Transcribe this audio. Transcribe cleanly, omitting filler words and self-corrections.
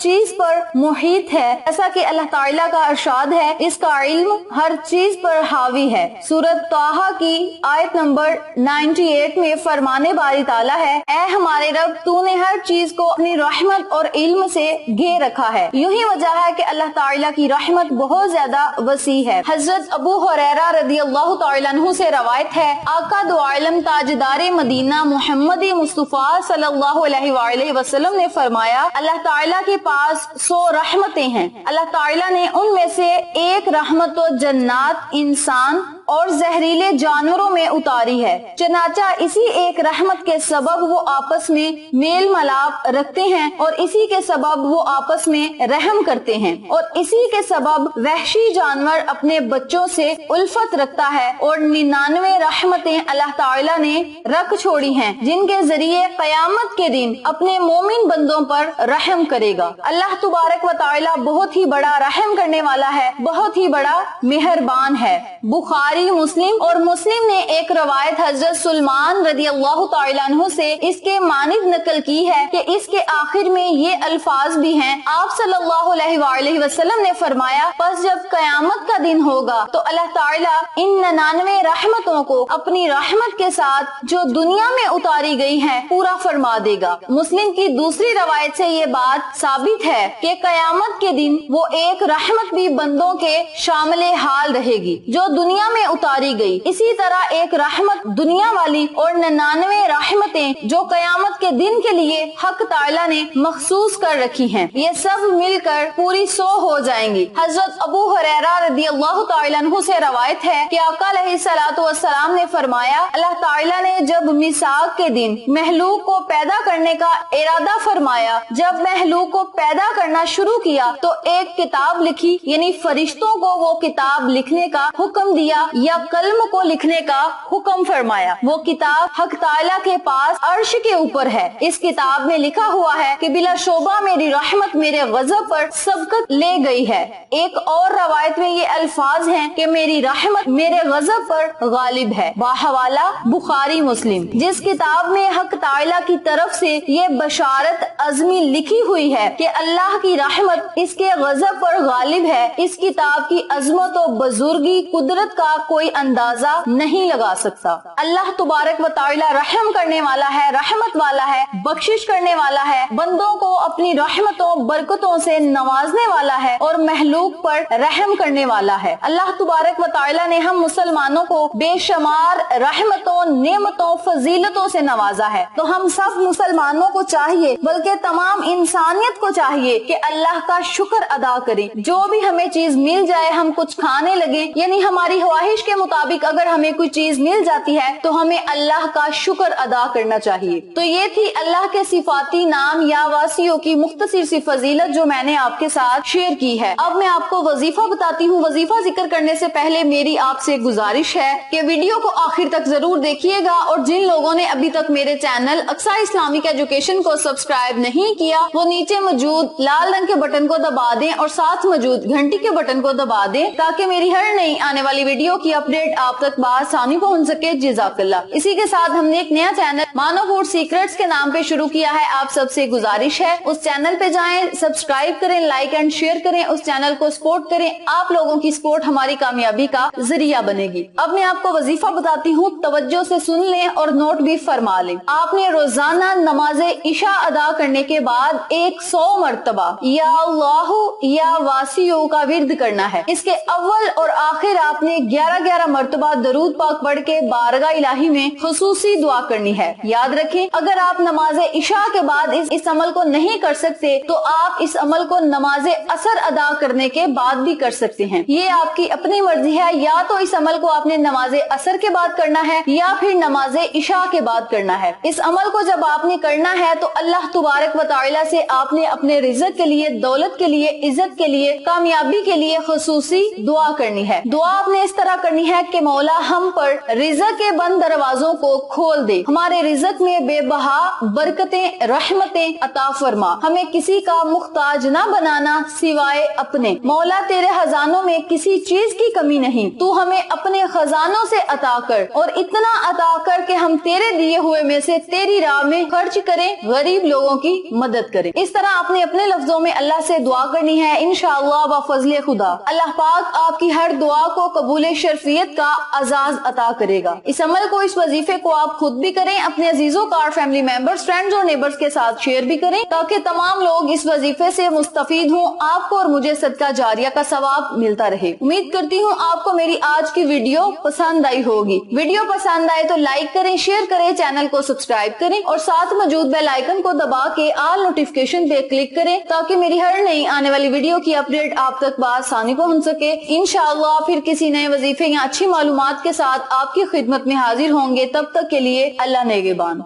چیز پر محیط ہے، ایسا کہ اللہ تعالیٰ کا ارشاد ہے اس کا علم ہر چیز پر حاوی ہے۔ سورۃ طٰہٰ کی آیت نمبر 98 میں فرمانے باری تعالیٰ ہے، اے ہمارے رب تو نے ہر چیز کو اپنی رحمت اور علم سے گھیر رکھا ہے۔ یوں ہی وجہ ہے کہ اللہ تعالیٰ کی رحمت بہت زیادہ وسیع ہے۔ حضرت ابو ہریرہ رضی اللہ تعالیٰ عنہ سے روایت ہے، آقا دو عالم تاجدار مدینہ محمد مصطفیٰ صلی اللہ علیہ وآلہ وسلم نے فرمایا، اللہ تعالیٰ کے پاس 100 رحمتیں ہیں، اللہ تعالیٰ نے ان میں سے ایک رحمت و جنات، انسان اور زہریلے جانوروں میں اتاری ہے، چنانچہ اسی ایک رحمت کے سبب وہ آپس میں میل ملاپ رکھتے ہیں اور اسی کے سبب وہ آپس میں رحم کرتے ہیں، اور اسی کے سبب وحشی جانور اپنے بچوں سے الفت رکھتا ہے، اور 99 رحمتیں اللہ تعالیٰ نے رکھ چھوڑی ہیں جن کے ذریعے قیامت کے دن اپنے مومن بندوں پر رحم کرے گا۔ اللہ تبارک و تعالیٰ بہت ہی بڑا رحم کرنے والا ہے، بہت ہی بڑا مہربان ہے۔ بخاری، مسلم اور مسلم نے ایک روایت حضرت سلمان رضی اللہ تعالیٰ عنہ سے اس کے مانند نقل کی ہے کہ اس کے آخر میں یہ الفاظ بھی ہیں، آپ صلی اللہ علیہ وآلہ وسلم نے فرمایا، پس جب قیامت کا دن ہوگا تو اللہ تعالیٰ ان 99 رحمتوں کو اپنی رحمت کے ساتھ جو دنیا میں اتاری گئی ہیں پورا فرما دے گا۔ مسلم کی دوسری روایت سے یہ بات ثابت ہے کہ قیامت کے دن وہ ایک رحمت بھی بندوں کے شامل حال رہے گی جو دنیا میں اتاری گئی، اسی طرح ایک رحمت دنیا والی اور 99 رحمتیں جو قیامت کے دن کے لیے حق تعالیٰ نے مخصوص کر رکھی ہیں، یہ سب مل کر پوری 100 ہو جائیں گی۔ حضرت ابو ہریرہ رضی اللہ تعالیٰ عنہ سے روایت ہے کہ آقا علیہ الصلوۃ والسلام نے فرمایا، اللہ تعالیٰ نے جب میثاق کے دن مخلوق کو پیدا کرنے کا ارادہ فرمایا، جب مخلوق کو پیدا کرنا شروع کیا تو ایک کتاب لکھی، یعنی فرشتوں کو وہ کتاب لکھنے کا حکم دیا یا قلم کو لکھنے کا حکم فرمایا۔ وہ کتاب حق تعالیٰ کے پاس عرش کے اوپر ہے، اس کتاب میں لکھا ہوا ہے کہ بلا شبہ میری رحمت میرے غضب پر سبقت لے گئی ہے۔ ایک اور روایت میں یہ الفاظ ہیں کہ میری رحمت میرے غضب پر غالب ہے، باحوالہ بخاری مسلم۔ جس کتاب میں حق تعالیٰ کی طرف سے یہ بشارت عظمی لکھی ہوئی ہے کہ اللہ کی رحمت اس کے غضب پر غالب ہے، اس کتاب کی عظمت و بزرگی قدرت کا کوئی اندازہ نہیں لگا سکتا۔ اللہ تبارک و تعالی رحم کرنے والا ہے، رحمت والا ہے، بخشش کرنے والا ہے، بندوں کو اپنی رحمتوں برکتوں سے نوازنے والا ہے اور مخلوق پر رحم کرنے والا ہے۔ اللہ تبارک و تعالی نے ہم مسلمانوں کو بے شمار رحمتوں، نعمتوں، فضیلتوں سے نوازا ہے، تو ہم سب مسلمانوں کو چاہیے، بلکہ تمام انسانیت کو چاہیے کہ اللہ کا شکر ادا کریں۔ جو بھی ہمیں چیز مل جائے ہم کچھ کھانے لگے، یعنی ہماری خواہش کے مطابق اگر ہمیں کوئی چیز مل جاتی ہے تو ہمیں اللہ کا شکر ادا کرنا چاہیے۔ تو یہ تھی اللہ کے صفاتی نام یا واسیوں کی مختصر سی فضیلت جو میں نے آپ کے ساتھ شیئر کی ہے۔ اب میں آپ کو وظیفہ بتاتی ہوں۔ وظیفہ ذکر کرنے سے پہلے میری آپ سے گزارش ہے کہ ویڈیو کو آخر تک ضرور دیکھیے گا، اور جن لوگوں نے ابھی تک میرے چینل اقصیٰ اسلامک ایجوکیشن کو سبسکرائب نہیں کیا وہ نیچے موجود لال رنگ کے بٹن کو دبا دیں اور ساتھ موجود گھنٹی کے بٹن کو دبا دیں تاکہ میری ہر نئی آنے والی ویڈیو کی اپڈیٹ آپ تک بآسانی پہنچ سکے۔ جزاک اللہ۔ اسی کے ساتھ ہم نے ایک نیا چینل مانو فوڈ سیکرٹس کے نام پہ شروع کیا ہے، آپ سب سے گزارش ہے اس چینل پہ جائیں، سبسکرائب کریں، لائک اینڈ شیئر کریں، اس چینل کو سپورٹ کریں۔ آپ لوگوں کی سپورٹ ہماری کامیابی کا ذریعہ بنے گی۔ اب میں آپ کو وظیفہ بتاتی ہوں، توجہ سے سن لیں اور نوٹ بھی فرما لیں۔ آپ نے روزانہ نماز عشاء ادا کرنے کے بعد 100 مرتبہ یا اللہ یا واسیو کا ورد کرنا ہے۔ اس کے اول اور آخر آپ نے 11 مرتبہ درود پاک پڑھ کے بارگاہ الہی میں خصوصی دعا کرنی ہے۔ یاد رکھیں، اگر آپ نماز عشاء کے بعد اس عمل کو نہیں کر سکتے تو آپ اس عمل کو نماز عصر ادا کرنے کے بعد بھی کر سکتے ہیں، یہ آپ کی اپنی مرضی ہے۔ یا تو اس عمل کو آپ نے نماز عصر کے بعد کرنا ہے یا پھر نماز عشاء کے بعد کرنا ہے۔ اس عمل کو جب آپ نے کرنا ہے تو اللہ تبارک و تعالی سے آپ نے اپنے رزق کے لیے، دولت کے لیے، عزت کے لیے، کامیابی کے لیے خصوصی دعا کرنی ہے۔ دعا آپ نے اس طرح کرنی ہے کہ مولا ہم پر رزق کے بند دروازوں کو کھول دے، ہمارے رزق میں بے بہا برکتیں، رحمتیں عطا فرما، ہمیں کسی کا محتاج نہ بنانا سوائے اپنے۔ مولا تیرے خزانوں میں کسی چیز کی کمی نہیں، تو ہمیں اپنے خزانوں سے عطا کر، اور اتنا عطا کر کہ ہم تیرے دیے ہوئے میں سے تیری راہ میں خرچ کریں، غریب لوگوں کی مدد کریں. اس طرح آپ نے اپنے لفظوں میں اللہ سے دعا کرنی ہے. انشاءاللہ بفضل خدا اللہ پاک آپ کی ہر دعا کو قبول شرفیت کا اعزاز عطا کرے گا. اس عمل کو، اس وظیفے کو آپ خود بھی کریں، اپنے عزیزوں کار فیملی ممبرز، فرینڈز اور نیبرز کے ساتھ شیئر بھی کریں تاکہ تمام لوگ اس وظیفے سے مستفید ہوں. آپ کو اور مجھے صدقہ جاریہ کا ثواب ملتا رہے. امید کرتی ہوں آپ کو میری آج کی ویڈیو پسند آئی ہوگی. ویڈیو پسند آئے تو لائک کریں، شیئر کریں، چینل کو سبسکرائب کریں اور ساتھ موجود بیل آئیکن کو دبا کے آل نوٹیفیکیشن پہ کلک کریں تاکہ میری ہر نئی آنے والی ویڈیو کی اپڈیٹ آپ تک بآسانی پہنچ سکے. انشاءاللہ پھر کسی نئے وظیفے یا اچھی معلومات کے ساتھ آپ کی خدمت میں حاضر ہوں گے. تب تک کے لیے اللہ نگہبان.